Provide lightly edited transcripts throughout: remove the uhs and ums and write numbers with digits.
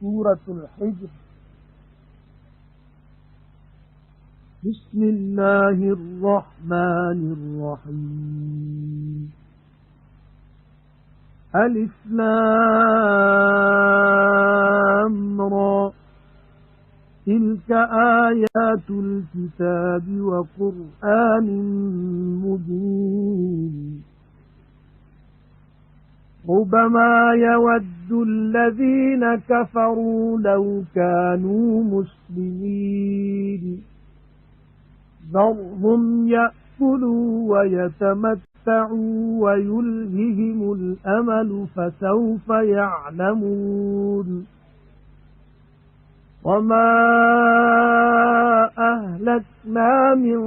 سورة الحجر. بسم الله الرحمن الرحيم. ألف لام را تلك آيات الكتاب وقرآن مبين. ربما يود الذين كفروا لو كانوا مسلمين ذرهم يأكلوا ويتمتعوا ويلههم الأمل فسوف يعلمون. وما أهلكنا من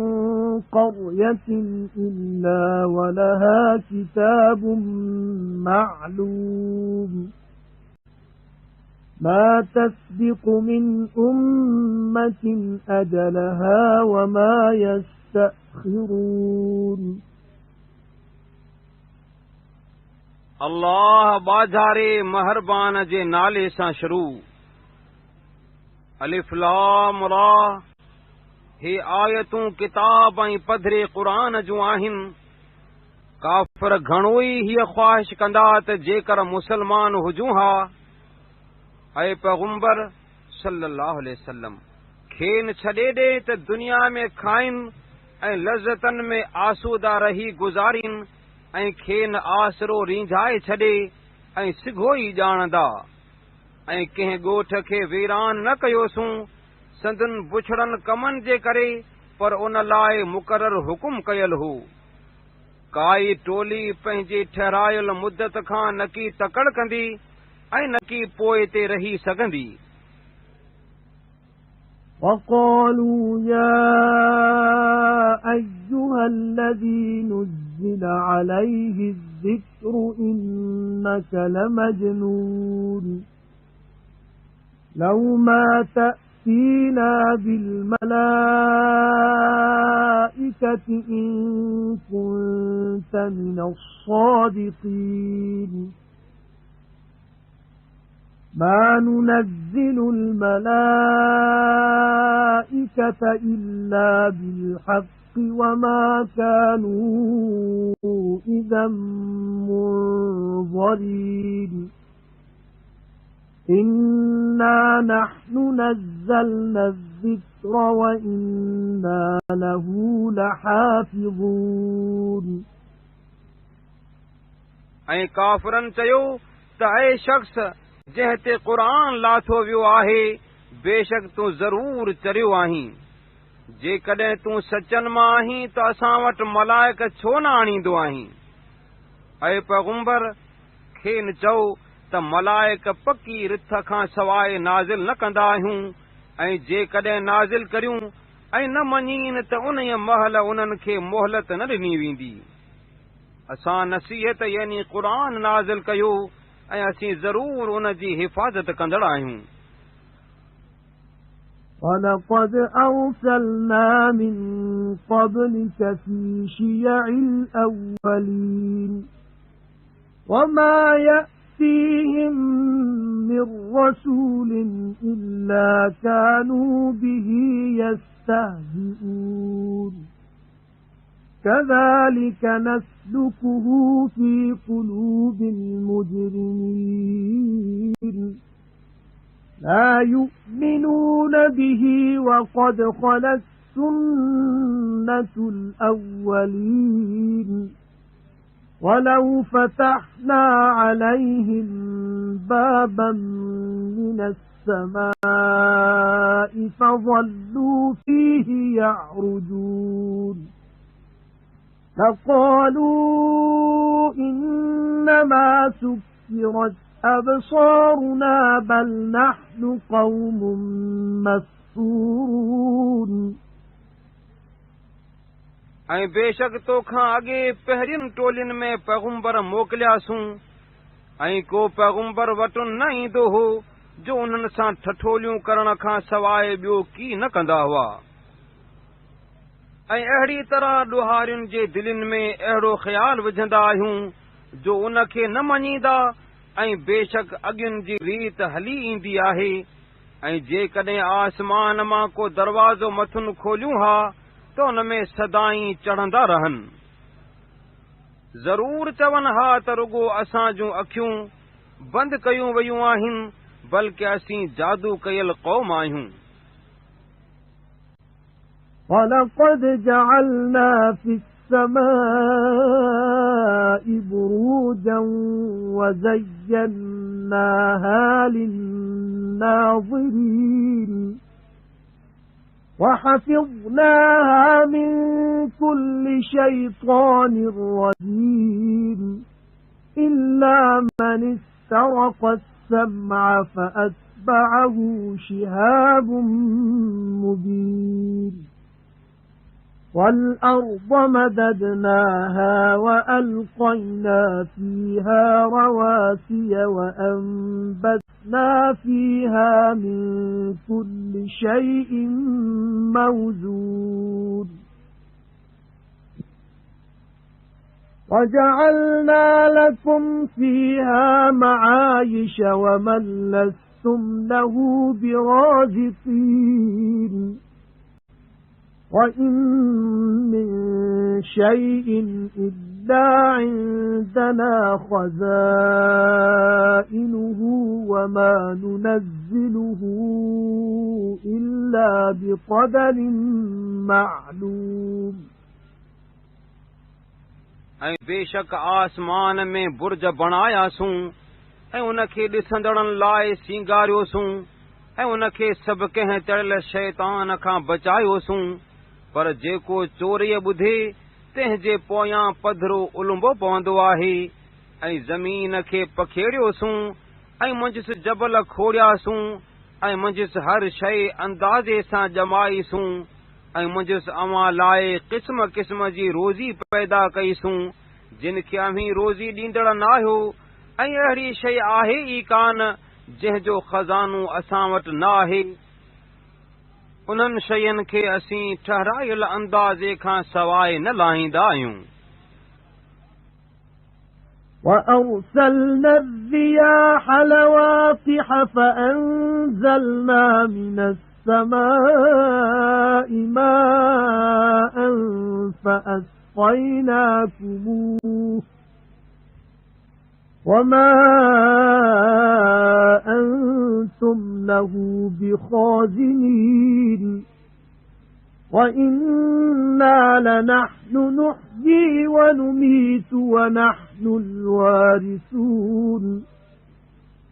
قرية إلا ولها كتاب معلوم ما تسبق من أمة أجلها وما يستأخرون. الله बाज़ारे महरबान जे नाले सां शुरू। अलिफ लाम रा हे आयतूं किताब ऐं पधरे क़ुरान जूं आहिनि। काफ़िर घणो ई हीअ ख़्वाहिश कंदा त जेकर मुसलमान हुजूं हा ऐं पैगंबर सल्लल्लाहु अलैहि वसल्लम खेन छॾे ॾे त दुनिया में खाइनि ऐं लज़्ज़तनि में आसूदा रही गुज़ारीनि ऐं खेन आसरो रींझाए छॾे ऐं सिघो ई ॼाणंदा ऐं कंहिं ॻोठ खे वीरान न कयोसूं संदन बुछड़नि कमनि जे करे, पर उन लाइ मुक़रर हुकुम कयल हो। काई टोली पंहिंजी ठहरायल मुद्दत खां न की तकड़ कंदी ऐं न की पोइ ते रही सघंदी। وقالوا يا أيها الذي نزل عليه الذكر إنك لمجنون لو ما تأتينا بالملائكة إن كنت من الصادقين ما ننزل الملائكة إلا بالحق وما كانوا إذا منظرين إنا نحن نزلنا الذكر وإنا له لحافظون. ऐं काफ़िरनि चयो त ऐ शख़्स जंहिं ते क़ुरान लाथो वियो आहे, बेशक तूं ज़रूर चरियो आहीं। जेकॾहिं तूं सचनि मां आहीं त असां वटि मलाइक छो न आणींदो आहीं? ऐं पैगंबर खेनि चओ त मलाइक पकी रिथ खां सवाइ नाज़िल न कंदा आहियूं, ऐं जेकॾहिं नाज़िल करियूं ऐं न मञीन त उन महल उन्हनि खे मोहलत न ॾिनी वेंदी। असां नसीहत यानी क़ुरान नाज़िल कयो ऐं असीं ज़रूर उन जी हिफ़ाज़त कंदड़ आहियूं। وَلَقَدْ أَرْسَلْنَا مِنْ قَبْلِكَ فِي شِيَعِ الْأَوَّلِينَ وَمَا يَأْتِيهِمْ مِنْ رَسُولٍ إِلَّا كَانُوا بِهِ يَسْتَهْزِئُونَ كَذَلِكَ نَسْلُكُهُ فِي قُلُوبِ الْمُجْرِمِينَ لا يؤمنون به وقد خلت سنة الأولين ولو فتحنا عليهم بابا من السماء فظلوا فيه يعرجون لقالوا إنما سكرت أبصارنا بل نحن قوم مسحورون. ऐं बेशक तोखां अॻे पहिरियुनि टोलियुनि में पैगंबर मोकिलियासूं ऐं को पैगंबर वटि न ईंदो हो जो उन्हनि सां ठठोलियूं करण खां सवाइ ॿियो की न कंदा हुआ। ऐं अहिड़ी तरह ॾुहारियुनि जे दिलनि में अहिड़ो ख़्याल विझंदा आहियूं जो उन खे न मञींदा ऐं बेशक अॻियुनि जी रीत हली ईंदी आहे ऐं जेकॾहिं आसमान मां को दरवाज़ो मथुनि खोलियूं हा त उन में सदाईं चढ़ंदा रहनि। ज़रूर चवनि हा त रुगो असां जूं अखियूं बंदि कयूं वयूं आहिनि, बल्कि असीं जादू कयल क़ौम आहियूं। وَلَقَدْ جَعَلْنَا فِي السَّمَاءِ بُرُوجًا وَزَيَّنَّاهَا لِلنَّاظِرِينَ وَحَفِظْنَاهَا مِنْ كُلِّ شَيْطَانٍ رَجِيمٍ إِلَّا مَنِ اسْتَرَقَ السَّمْعَ فَأَتْبَعَهُ شِهَابٌ مُبِينٌ وَالْأَرْضَ مَدَدْنَاهَا وَأَلْقَيْنَا فِيهَا رَوَاسِيَ وَأَنبَتْنَا فِيهَا مِن كُلِّ شَيْءٍ مَّوْزُونٍ وَجَعَلْنَا لَكُمْ فِيهَا مَعَايِشَ وَمَن لَّسْتُمْ لَهُ بِرَازِقِينَ وَإِن مِّن شَيْءٍ إِلَّا عِندَنَا خَزَائِنُهُ وَمَا نُنَزِّلُهُ إِلَّا بِقَدَرٍ مَّعْلُومٍ ऐं बेशक आसमान में बुर्ज बणायासूं ऐं उनखे ॾिसंदड़नि लाइ सींगारियोसूं ऐं उनखे सभु कंहिं चढ़ियल शैतान खां बचायोसूं, पर जेको चोरीअ ॿुधे तंहिंजे पोयां पधरो उलंबो पवंदो आहे। ऐं ज़मीन खे पखेड़ियोसूं ऐं मुंजिस जबल खोड़ियासूं ऐं मुंजिस हर शइ अंदाज़े सां ॼमाईसूं ऐं मुंजिस अव्हां लाइ क़िस्म क़िस्म जी रोज़ी पैदा कईसूं जिन खे अव्हीं रोज़ी ॾींदड़ न आहियो, ऐं अहिड़ी शइ आहे ई कान जंहिंजो ख़ज़ानो असां वटि न आहे। उन्हनि शयुनि खे असीं ठहरायल अंदाज़े खां सवाइ न लाहींदा आहियूं। وَأَرْسَلْنَا الرِّيَاحَ لَوَاقِحَ فَأَنزَلْنَا مِنَ السَّمَاءِ مَاءً فَأَسْقَيْنَاكُمُوهُ وَمَا أَنْتُمْ لَهُ بِخَازِنِينَ وَإِنَّا لَنَحْنُ نُحْيِي وَنُمِيتُ وَنَحْنُ الْوَارِثُونَ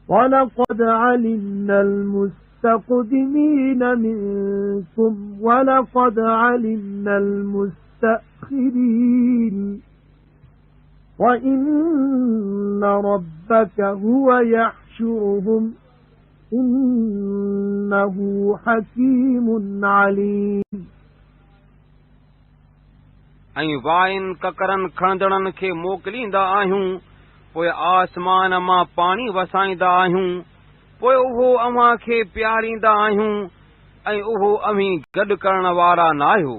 وَلَقَدْ عَلِمْنَا الْمُسْتَقْدِمِينَ مِنكُمْ وَلَقَدْ عَلِمْنَا الْمُسْتَأْخِرِينَ وَإِنَّ رَبَّكَ هُوَ يَحْشُرُهُمْ إِنَّهُ حَكِيمٌ عَلِيمٌ ऐं वाइन ककरनि खणंदड़नि खे मोकिलींदा आहियूं, पोइ आसमान मां पाणी वसाईंदा आहियूं, पोइ उहो अव्हां खे पियारींदा आहियूं ऐं उहो अव्हीं गॾु करण वारा न आहियो।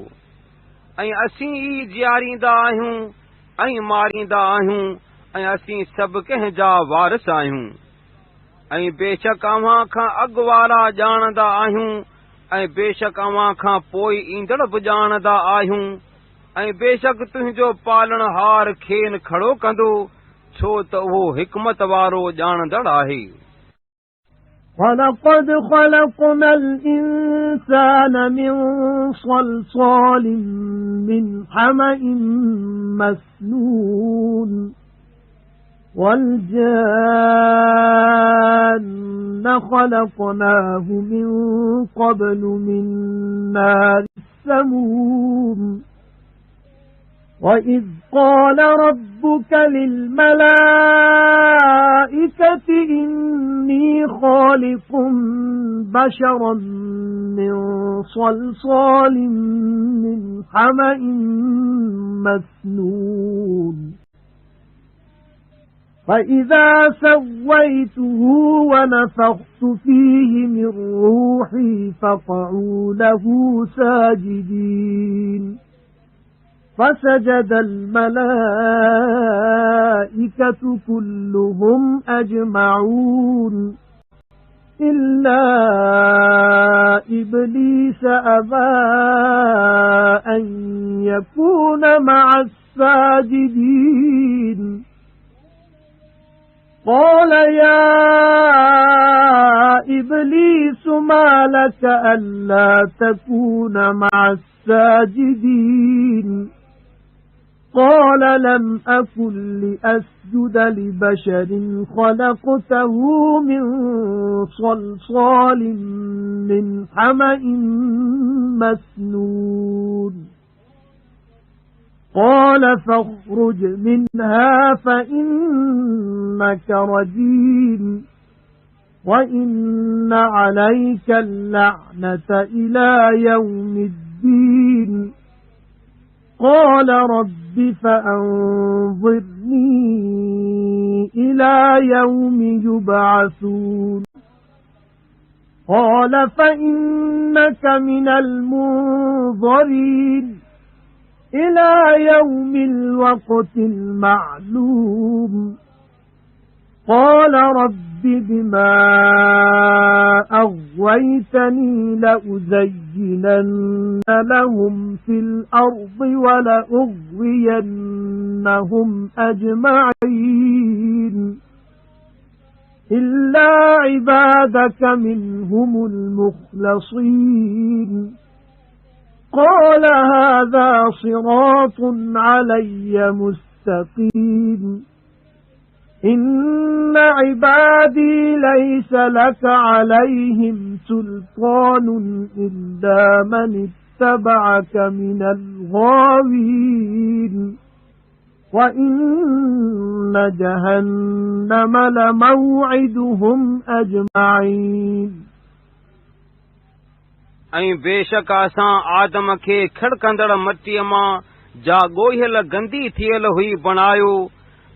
ऐं असीं ई जीआरींदा आहियूं ऐं मारींदा आहियूं ऐं असीं सभु कंहिं जा वारिस आहियूं। ऐं बेशक अव्हां खां अॻु वारा ॼाणंदा आहियूं ऐं बेशक अव्हां खां पोइ ईंदड़ बि ॼाणंदा आहियूं ऐं बेशक तुंहिंजो पालणहार खेनि खड़ो कंदो, छो त उहो हिकमत वारो ॼाणंदड़ आहे। وَلَقَدْ خَلَقْنَا الْإِنسَانَ مِنْ صَلْصَالٍ مِنْ حَمَإٍ مَسْنُونٍ وَالْجَانَّ خَلَقْنَاهُ مِنْ قَبْلُ مِنْ نَارِ السَّمُومِ وَإِذْ قَالَ رَبُّكَ لِلْمَلَائِكَةِ إِنِّي خَالِقٌ بَشَرًا مِنْ صَلْصَالٍ مِنْ حَمَإٍ مَسْنُونٍ فَإِذَا سَوَّيْتُهُ وَنَفَخْتُ فِيهِ مِنْ رُوحِي فَقَعُوا لَهُ سَاجِدِينَ فسجد الملائكة كلهم أجمعون إلا إبليس أبى أن يكون مع الساجدين قال يا إبليس ما لك ألا تكون مع الساجدين قال لم أكن لأسجد لبشر خلقته من صلصال من حمأ مسنون قال فاخرج منها فإنك رجيم وإن عليك اللعنة إلى يوم الدين قال رب فأنظرني إلى يوم يبعثون قال فإنك من المنظرين إلى يوم الوقت المعلوم قال رب بما أغويتني لأزينن لهم في الأرض ولأغوينهم أجمعين إلا عبادك منهم المخلصين قال هذا صراط علي مستقيم إن عبادي ليس لك عليهم سلطان إلا من اتبعك من الغاوين وإن جهنم لموعدهم أجمعين ऐं बेशक असां आदम खे खड़कंदड़ मटीअ मां जा ॻोहियल गंदी थियल हुई बणायो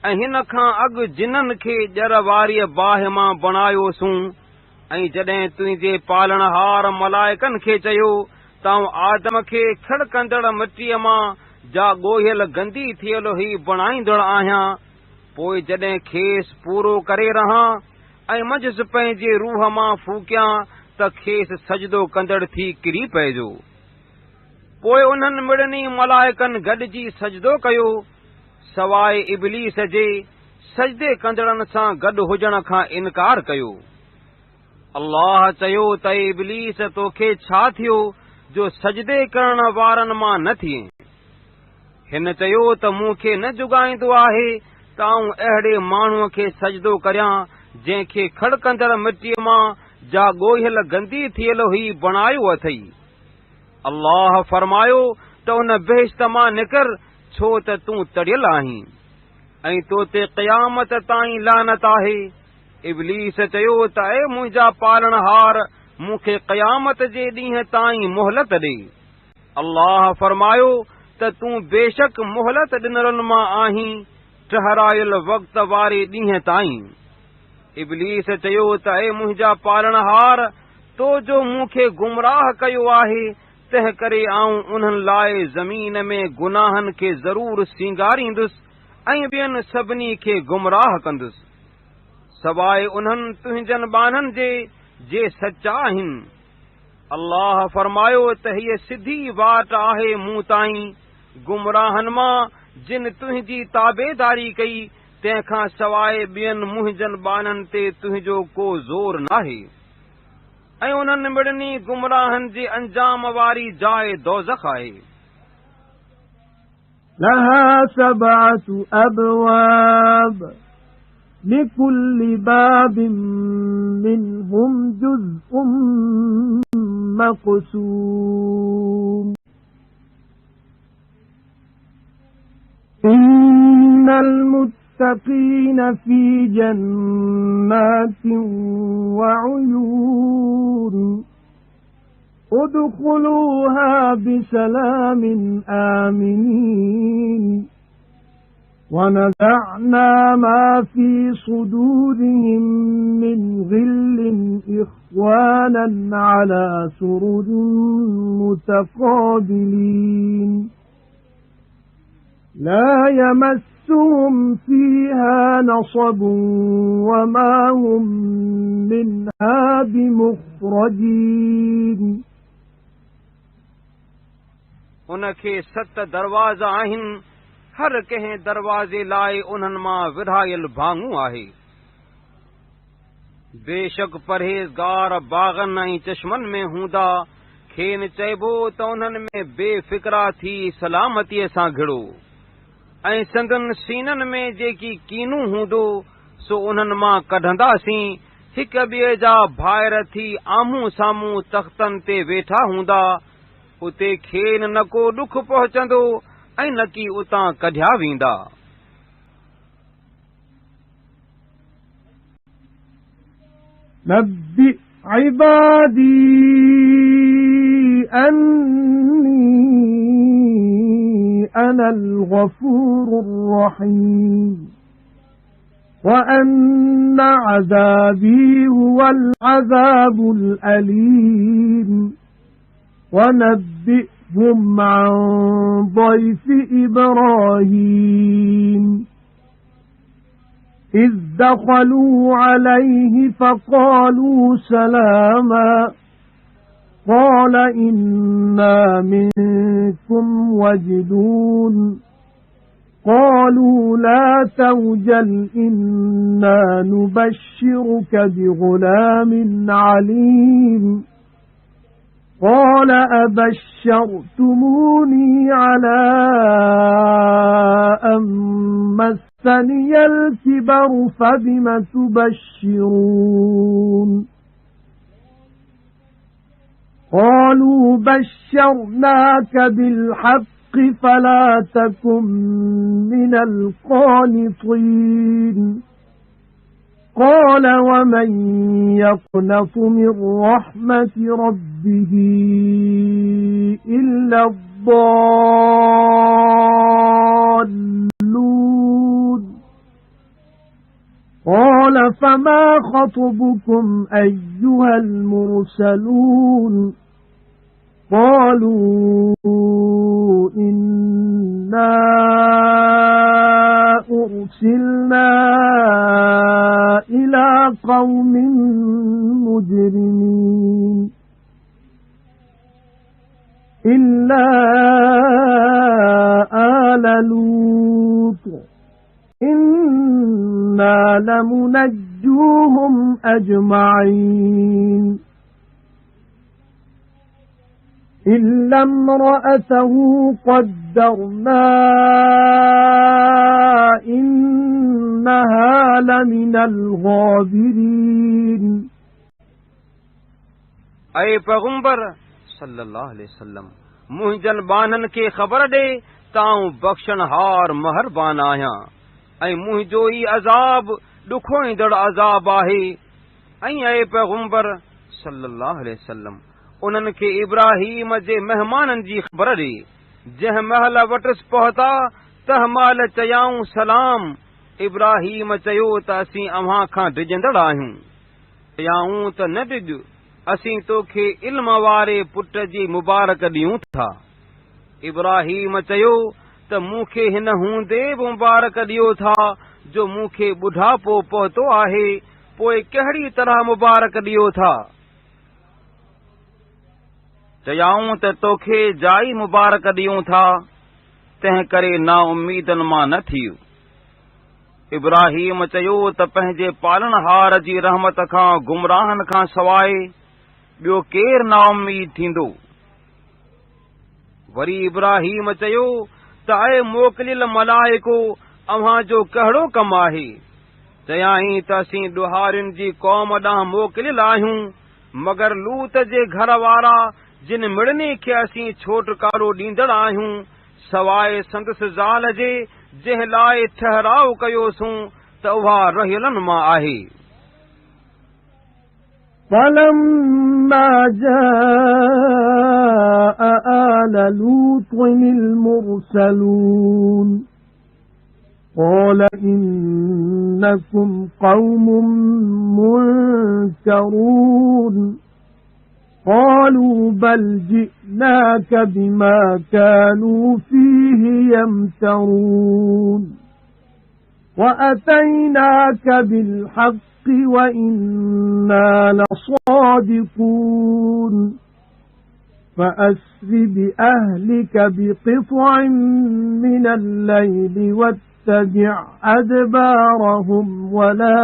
ऐं हिन खां अॻु जिननि खे ॼर वारीअ बाहि मां बणायोसूं ऐं जॾहिं तुंहिंजे पालणहार मलाइकनि खे चयो त आदम खे खड़कंदड़ मटीअ मां जा ॻोहियल गंदी थियल हुई बणाईंदड़ आहियां पोइ जॾहिं खेसि पूरो करे रहां ऐं मंझसि पंहिंजे रूह मां फूकियां त खेसि सजदो कंदड़ थी किरी पइजो पोइ उन्हनि मिड़नी मलाइकनि गॾिजी सजदो कयो सवाइ इब्लीस जे सजदे कंदड़नि सां गॾु हुजण खां इनकार कयो अल्लाह चयो त इब्लीस तोखे छा थियो जो सजदे करण वारनि मां न थिए हिन चयो त मूंखे न जुगाईंदो आहे त आऊं अहिड़े माण्हूअ खे सजदो करियां जंहिंखे खड़कंदड़ मिटीअ मां जा ॻोहियल गंदी थियल हुई बणायो अथई अल्लाह फरमायो त उन बेहिश्त मां निकर छो त तूं तड़ियल आहीं ऐं तो ते क़यामत ताईं लानत आहे इब्लीस चयो त ऐ मुंहिंजा पालणहार मूंखे क़यामत जे ॾींहं ताईं मोहलत ॾे अल्लाह फरमायो त तूं बेशक मोहलत ॾिनलनि मां आहीं ठहरायल वक़्त वारे ॾींहं ताईं इब्लीस चयो त ऐ मुंहिंजा पालणहार तो जो मूंखे गुमराह कयो आहे तंहिं करे आऊं उन्हनि लाइ ज़मीन में गुनाहनि खे ज़रूर सींगारींदुसि ऐं ॿियनि सभिनी खे गुमराह कंदुसि सवाइ उन्हनि तुंहिंजनि ॿाननि जे सचा आहिनि अल्लाह फरमायो त हीअ सिधी वाट आहे मूं ताईं गुमराहनि मां जिन तुंहिंजी ताबेदारी कई तंहिंखां सवाइ ॿियनि मुंहिंजनि ॿाननि ते तुंहिंजो को ज़ोर नाहे ऐं उन्हनि मिड़नी गुमराहनि जे अंजाम वारी जाइ दोज़ख आहे لها 7 أبواب لكل باب منهم جزء مقسوم إن المتقين في جنات وعيون ادخلوها بسلام آمنين ونزعنا ما في صدورهم من غل إخوانا على سرر متقابلين لا يمسهم فيها نصب وما هم منها بمخرجين उनखे 7 दरवाज़ा आहिनि हर कंहिं दरवाज़े लाइ उन्हनि मां विरहायल भाङू आहे बेशक परहेज़गार बाग़नि ऐं चश्मनि में हूंदा खेनि चइबो त उन्हनि में बेफ़िक्रा थी सलामतीअ सां घिड़ो ऐं संदनि सीननि में जेकी कीनू हूंदो सो उन्हनि मां कढंदासीं हिक ॿिए जा भाइर थी आम्हूं साम्हूं तख़्तनि ते वेठा हूंदा उते खेनि न को ॾुख पहुचंदो ऐं न की उतां कढिया वेंदा نبئ عبادي أني أنا الغفور الرحيم وأن عذابي هو العذاب الأليم ونبئهم عن ضيف إبراهيم إذ دخلوا عليه فقالوا سلاما قال إنا منكم وجدون قالوا لا توجل إنا نبشرك بغلام عليم قال أبشرتموني على أن مسني الكبر فبم تبشرون قالوا بشرناك بالحق فلا تكن من القانطين قال ومن يقنط من رحمة ربه إلا الضالون قال فما خطبكم أيها المرسلون قالوا إنا أرسلنا إلى قوم مجرمين إلا آل لوط إنا لمنجوهم أجمعين إلا امرأته قدرنا إنها لمن الغابرين ऐं पैगंबर सल्लल्लाहु अलैहि वसल्लम मुंहिंजनि बाननि खे ख़बर ॾे ताऊं बख़्शणहार महरबान आहियां ऐं मुंहिंजो ई अज़ाब ॾुखोईंदड़ अज़ाब आहे ऐं ऐं पैगंबर सल्लल्लाहु अलैहि वसल्लम उन्हनि खे इब्राहीम जे महिमाननि जी ख़बर ॾे जंहिं महिल वटसि पहुता तंहिं महिल चयाऊं सलाम इब्राहीम चयो त असीं अव्हां खां डिॼंदड़ आहियूं चयाऊं त न डिॼ असीं तोखे इल्म वारे पुट जी मुबारक ॾियूं था इब्राहीम चयो त मूंखे हिन हूंदे बि मुबारक ॾियो था जो मूंखे ॿुढापो पहुतो आहे पोइ कहिड़ी तरह मुबारक ॾियो था चयाऊं त तोखे जाई मुबारक ॾियूं था तंहिं करे ना उम्मीदनि मां न थियो इब्राहीम चयो त पंहिंजे पालनहार जी रहमत खां गुमराहनि खां सवाइ ॿियो केरु ना उम्मीद थींदो वरी इब्राहीम चयो त ऐं मोकिलियल मलाइको अव्हां जो कहिड़ो कमु आहे चयाईं त असीं ॾुहारियुनि जी क़ौम ॾांहुं मोकिलियल आहियूं मगर लूत जे घर वारा जिन मिड़नी खे असीं छोटकारो ॾींदड़ आहियूं सवाइ संदसि ज़ाल जे जंहिं लाइ ठहराउ कयोसूं त उहा रहियलनि मां आहे فَلَمَّا جَاءَ آلَ لُوطٍ الْمُرْسَلُونَ قَالَ إِنَّكُمْ قَوْمٌ مُنكَرُونَ قالوا بل جئناك بما كانوا فيه فِيهِ يَمْتَرُونَ وَأَتَيْنَاكَ بِالْحَقِّ وَإِنَّا لَصَادِقُونَ فَأَسْرِ بِأَهْلِكَ بِقِطْعٍ مِنَ اللَّيْلِ وَاتَّبِعْ أَدْبَارَهُمْ وَلَا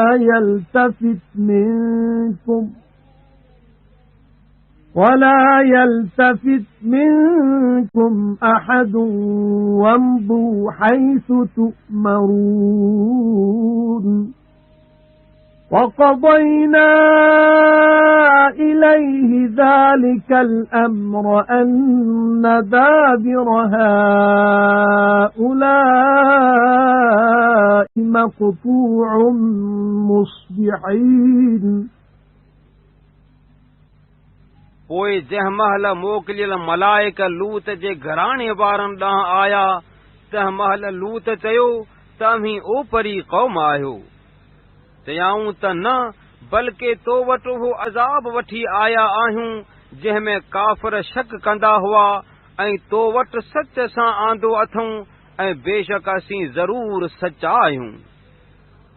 يَلْتَفِتْ مِنكُمْ أَحَدٌ وَامْضُوا حَيْثُ تُؤْمَرُونَ وَقَضَيْنَا إِلَيْهِ ذَلِكَ الْأَمْرَ أَنَّ دَابِرَ هَؤُلَاءِ مَقْطُوعٌ مُصْبِحِينَ पोइ जंहिं महल मोकिलियल मलाइक लूत जे घराणे वारनि ॾांहुं आया तंहिं महल लूत चयो त अव्हीं ओपरी क़ौम आहियो। चयाऊं त न, बल्कि तो वटि उहो अज़ाब वठी आया आहियूं जंहिं में काफ़िर शक कंदा हुआ ऐं तो वटि सच सां आंदो अथऊं ऐं बेशक असीं ज़रूर सचा आहियूं।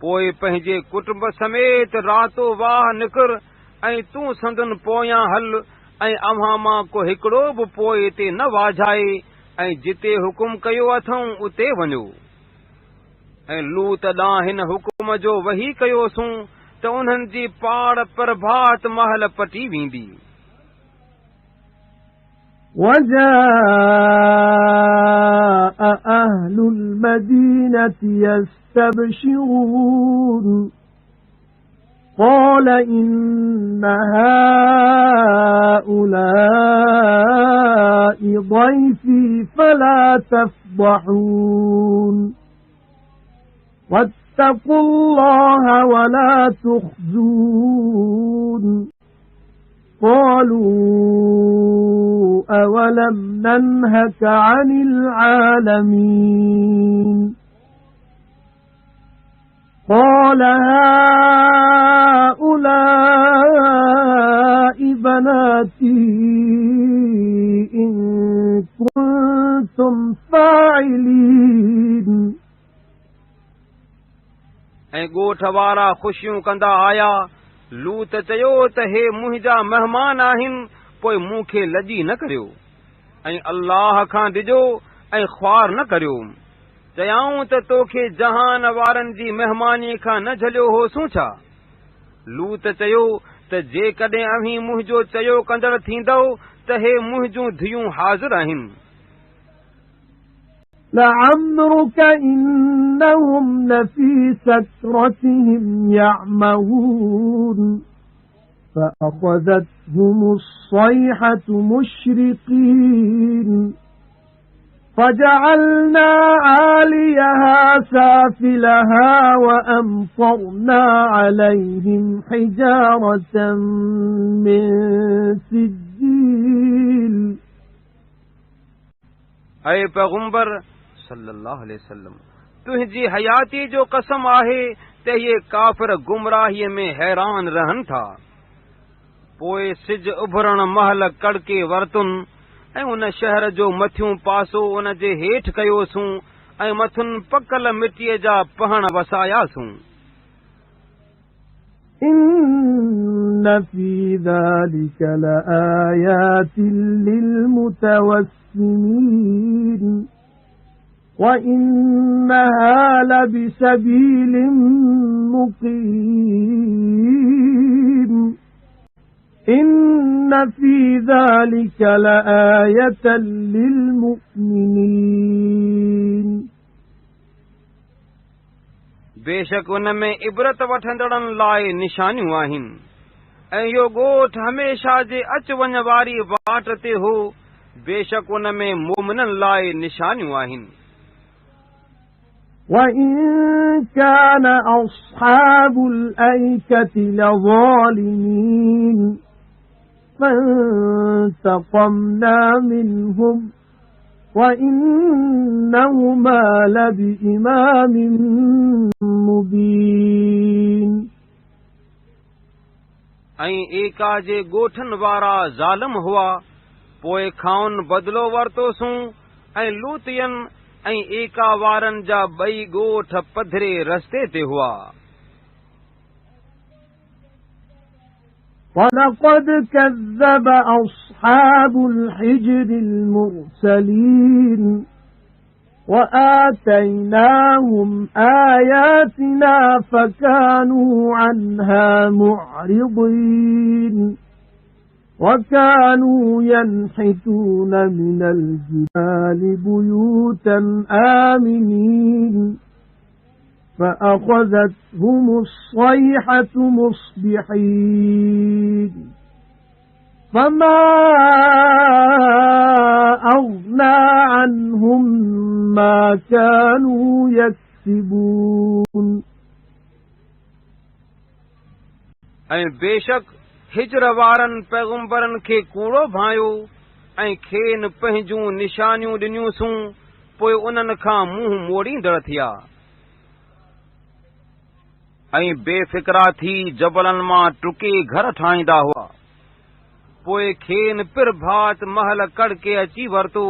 पोइ पंहिंजे कुटुंब समेत रातो वाह निकिर ऐं तूं संदन पोयां हल ऐं अव्हां मां को हिकिड़ो बि पोइ ते न वाझाए ऐं जिते हुकुम कयो अथऊं उते वञो। ऐं लूत ॾांहुं हिन हुकुम जो वही कयोसूं त उन्हनि जी पाड़ प्रभात महल पटी वेंदी। وَجَاءَ أَهْلُ الْمَدِينَةِ يَسْتَبْشِرُونَ قَالَ إِنَّ هَؤُلَاءِ ضَيْفِي فَلَا تَفْضَحُونِ وَاتَّقُوا اللَّهَ وَلَا تُخْزُونِ قَالُوا أَوَلَمْ نَنْهَكَ عَنِ الْعَالَمِينَ قَالَ هَؤُلَاءِ بَنَاتِي إِن كُنتُمْ فَاعِلِينَ ऐं ॻोठ वारा ख़ुशियूं कंदा आया। लूत चयो त हे मुंहिंजा महिमान आहिनि, पोइ मूंखे लॼी न करियो ऐं अल्लाह खां डिॼो ऐं ख्वार न करियो। चयाऊं त तोखे जहान वारनि जी महिमानीअ खां न झलियो होसूं छा? लूत चयो त जेकॾहिं अव्हीं मुंहिंजो चयो कंदड़ थींदव त हे मुंहिंजूं धीअरूं हाज़िर आहिनि। لَعَمْرُكَ إِنَّهُمْ لَفِي سَكْرَتِهِمْ يَعْمَهُونَ فَأَخَذَتْهُمُ الصَّيْحَةُ مُشْرِقِينَ فَجَعَلْنَا عَالِيَهَا سَافِلَهَا وَأَمْطَرْنَا عَلَيْهِمْ حِجَارَةً مِّن سِجِّيلٍ ऐं पैगंबर सल्लल्लाहु अलैहि वसल्लम, तुंहिंजी हयाती जो कसम आहे त इहे काफ़िर गुमराहीअ में हैरान रहनि था। पोइ सिज उभरण महल कड़के वरतुनि ऐं उन शहर जो मथियूं पासो उन जे हेठि कयोसूं ऐं मथुनि पकल मिटीअ जा पहण वसायासूं। إِنَّ فِي ذَلِكَ لَآيَاتٍ لِلْمُتَوَسِّمِينَ وَإِنَّهَا لَبِسَبِيلٍ مُقِيمٍ إِنَّ فِي ذَلِكَ لَآيَةً لِلْمُؤْمِنِينَ बेशक उन में इबरत वठंदड़नि लाइ निशानियूं आहिनि ऐं इहो ॻोठ हमेशा जे अच वञ वारी वाट ते हो। बेशक उन में मोमिननि लाइ निशानियूं आहिनि। وَإِن كَانَ أَصْحَابُ الْأَيْكَةِ لَظَالِمِينَ فَانْتَقَمْنَا مِنْهُمْ وَإِنَّهُمَا لَبِإِمَامٍ مُبِينٍ ऐं एका जे ॻोठनि वारा ज़ालिम हुआ, पोइ खाउन बदिलो वरितोसूं ऐं लूतियन ऐं एका वारनि जा ॿई ॻोठ पधरे रस्ते ते हुआ। وَلَقَدْ كَذَّبَ أَصْحَابُ الْحِجْرِ الْمُرْسَلِينَ وَآتَيْنَاهُمْ آيَاتِنَا فَكَانُوا عَنْهَا مُعْرِضِينَ وَكَانُوا يَنْحِتُونَ مِنَ الْجِبَالِ بُيُوتًا آمِنِينَ فَأَخَذَتْهُمُ الصَّيْحَةُ مُصْبِحِينَ فَمَا أَغْنَى عَنْهُمْ مَا كَانُوا يَكْسِبُونَ ऐं बेशक हिजर वारनि पैगंबरनि खे कूड़ो भायो ऐं खेनि पंहिंजूं निशानियूं ॾिनियूंसूं, पोइ उन्हनि खां मुंहुं मोड़ींदड़ थिया ऐं बेफ़िक्रा थी जबलनि मां टुके घर ठाहींदा हुआ। पोइ खेनि पिर भात महल कड़के अची वरितो,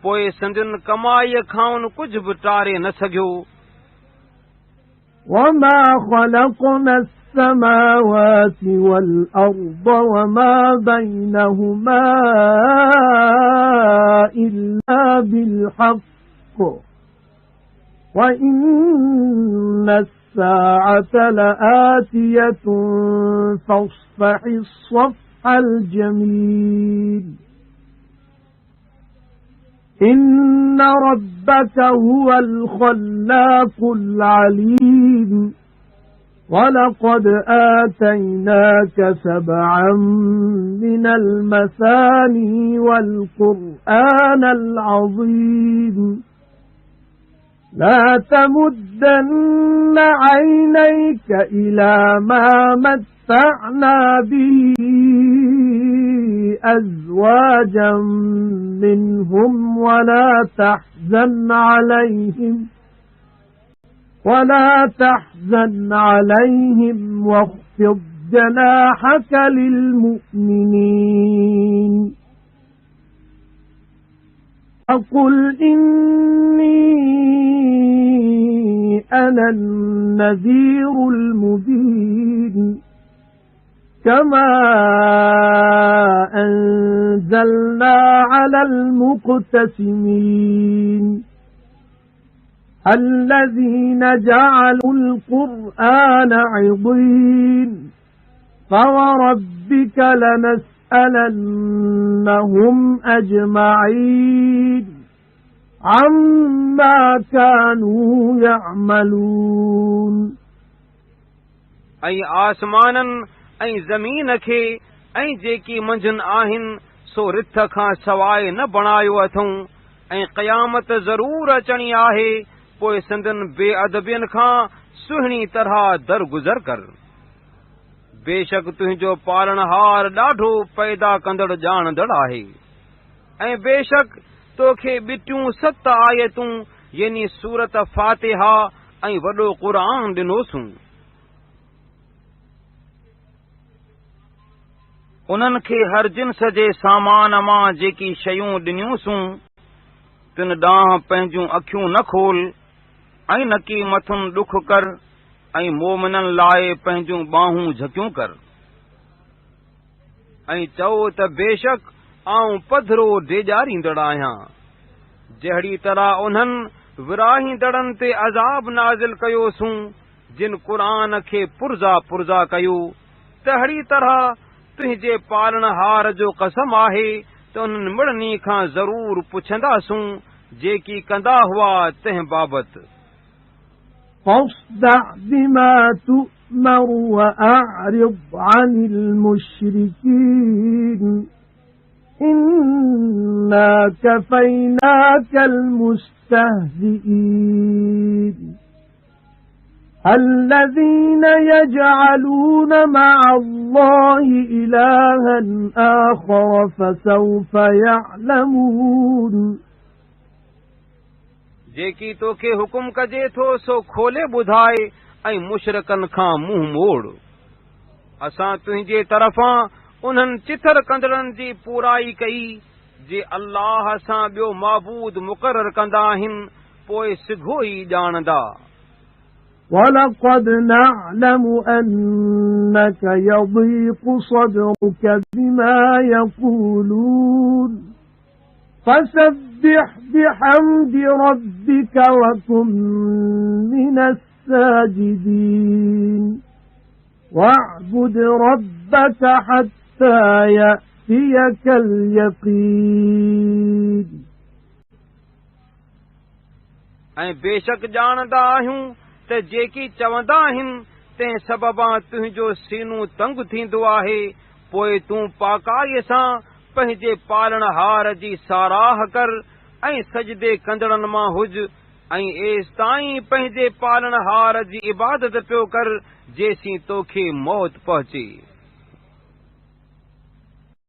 पोइ संदन कमाईअ खां कुझु बि टारे न सघियो। وَمَا خَلَقْنَا السَّمَاوَاتِ وَالْأَرْضَ وَمَا بَيْنَهُمَا إِلَّا بِالْحَقِّ وَإِنَّ السَّاعَةَ لَآتِيَةٌ فَاصْفَحِ الصَّفْحَ الْجَمِيلَ إِنَّ رَبَّكَ هُوَ الْخَلَّاقُ الْعَلِيمُ وَلَقَدْ آتَيْنَاكَ 7 مِنَ الْمَثَانِي وَالْقُرْآنَ الْعَظِيمَ لَا تَمُدَّنَّ عَيْنَيْكَ إِلَى مَا مَتَّعْنَا بِهِ أَزْوَاجًا مِّنْهُمْ وَلَا تَحْزَنْ عَلَيْهِمْ وَاخْفِضْ جَنَاحَكَ لِلْمُؤْمِنِينَ وَقُلْ إِنِّي أَنَا النَّذِيرُ الْمُبِينُ كَمَا أَنزَلْنَا عَلَى الْمُقْتَسِمِينَ الَّذِينَ جَعَلُوا الْقُرْآنَ عِضِينَ فَوَرَبِّكَ لَنَسْأَلَنَّهُمْ أَجْمَعِينَ عَمَّا كَانُوا يَعْمَلُونَ ऐं आसमाननि ऐं ज़मीन खे ऐं जेकी मंझंदि आहिनि सो रिथ खां सवाइ न बणायो अथऊं, ऐं क़यामत ज़रूर अचणी आहे, पोइ संदन बेअदबियनि खां सुहिणी तरह दरगुज़र कर। बेशक तुंहिंजो पालनहार ॾाढो पैदा कंदड़ ॼाणंदड़ आहे। ऐं बेशक तोखे ॿिटियूं 7 आयतूं यानी सूरत फातिहा ऐं वॾो क़ुरान ॾिनोसूं। उन्हनि खे हर जिन्स जे सामान मां जेकी शयूं ॾिनियूंसूं, तिन ॾांहुं पंहिंजूं अखियूं न खोल ऐं न की मथुनि ॾुख कर ऐं मोमिननि लाइ पंहिंजूं ॿाहूं झकियूं कर ऐं चओ त बेशक आऊं पधरो डेॼारींदड़ आहियां। जहिड़ी तरह उन्हनि विराहींदड़नि ते अज़ाब नाज़िल कयोसूं जिन क़ुरान खे पुरज़ा पुरज़ा कयो, तहिड़ी तरह तुंहिंजे पालनहार जो कसम आहे त उन्हनि मिड़नी खां ज़रूर पुछंदासूं जेकी कंदा हुआ तंहिं बाबति। فاصدع بما تؤمر وأعرض عن المشركين إنا كفيناك المستهزئين الذين يجعلون مع الله إلها آخر فسوف يعلمون जेकी तोखे हुकुम कजे थो सो खोले ॿुधाए ऐं मुशरकनि खां मुंहुं मोड़। असां तुंहिंजे तरफ़ां उन्हनि चिथर कंदड़नि जी पूराई कई जे अल्लाह सां ॿियो माबूद मुक़रर कंदा आहिनि पोइ सिघो ई ॼाणंदा। وَلَقَدْ نَعْلَمُ أَنَّكَ يَضِيقُ صَدْرُكَ بِمَا يَقُولُونَ فَسَبِّحْ بِحَمْدِ رَبِّكَ وَكُن مِّنَ السَّاجِدِينَ وَاعْبُدْ رَبَّكَ حَتَّى يَأْتِيَكَ الْيَقِينُ ऐं बेशक ॼाणंदा आहियूं त जेकी चवंदा आहिनि तंहिं सबबा तुंहिंजो सीनो तंग थींदो आहे, पोइ तूं पाकाईअ सां पंहिंजे पालणहार जी साराह कर ऐं सजदे कंदड़नि मां हुज ऐं एसि ताईं पंहिंजे पालणहार जी इबादत पियो कर जेसीं तोखे मौत पहुचे।